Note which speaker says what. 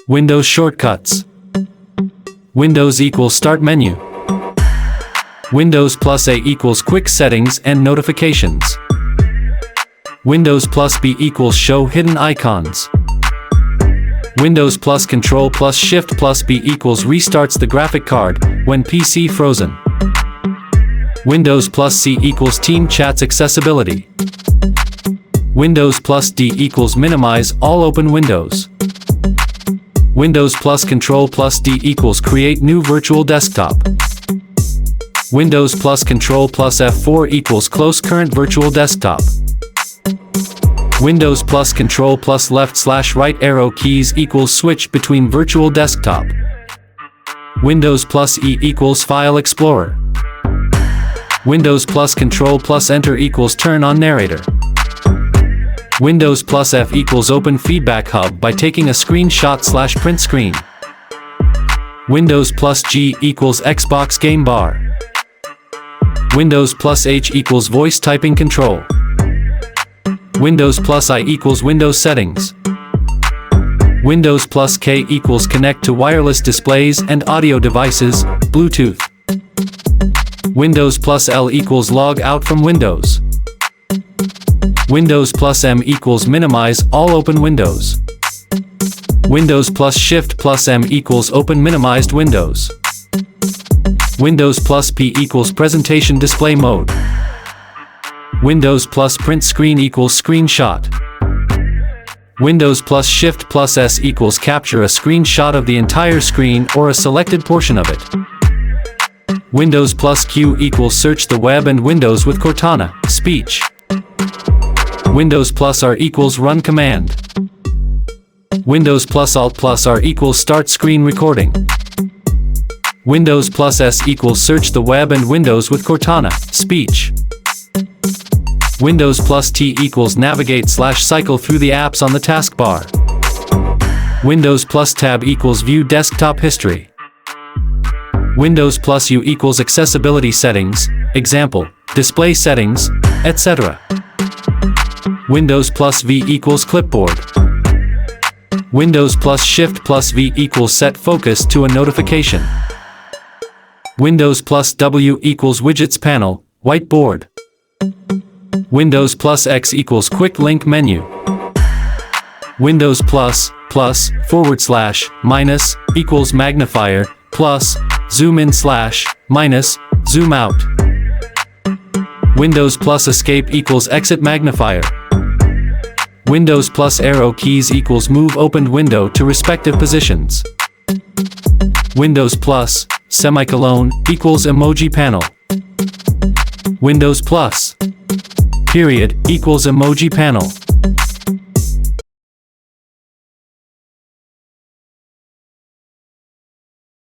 Speaker 1: Windows shortcuts. Windows equals Start menu. Windows plus A equals Quick settings and notifications. Windows plus B equals Show hidden icons. Windows plus Control plus Shift plus B equals restarts the graphic card when PC frozen. Windows plus C equals Team Chats accessibility. Windows plus D equals minimize all open windows. Windows plus Control plus D equals create new virtual desktop. Windows plus Control plus F4 equals close current virtual desktop. Windows plus Control plus left/right arrow keys equals switch between virtual desktop. Windows plus E equals File Explorer. Windows plus Control plus Enter equals turn on narrator. Windows plus F equals Open Feedback Hub by taking a screenshot/print screen. Windows plus G equals Xbox Game Bar. Windows plus H equals Voice Typing Control. Windows plus I equals Windows Settings. Windows plus K equals Connect to wireless displays and audio devices, Bluetooth. Windows plus L equals Log out from Windows. Windows plus M equals minimize all open windows. Windows plus Shift plus M equals open minimized windows. Windows plus P equals presentation display mode. Windows plus print screen equals screenshot. Windows plus Shift plus S equals capture a screenshot of the entire screen or a selected portion of it. Windows plus Q equals search the web and Windows with Cortana, speech. Windows plus R equals run command. Windows plus Alt plus R equals start screen recording. Windows plus S equals search the web and Windows with Cortana, speech. Windows plus T equals navigate/cycle through the apps on the taskbar. Windows plus Tab equals view desktop history. Windows plus U equals accessibility settings, example, display settings, etc. Windows plus V equals clipboard. Windows plus Shift plus V equals set focus to a notification. Windows plus W equals widgets panel, whiteboard. Windows plus X equals quick link menu. Windows plus /minus equals magnifier plus zoom in /minus zoom out. Windows plus escape equals exit magnifier. Windows plus arrow keys equals move opened window to respective positions. Windows plus semicolon equals emoji panel. Windows plus period equals emoji panel.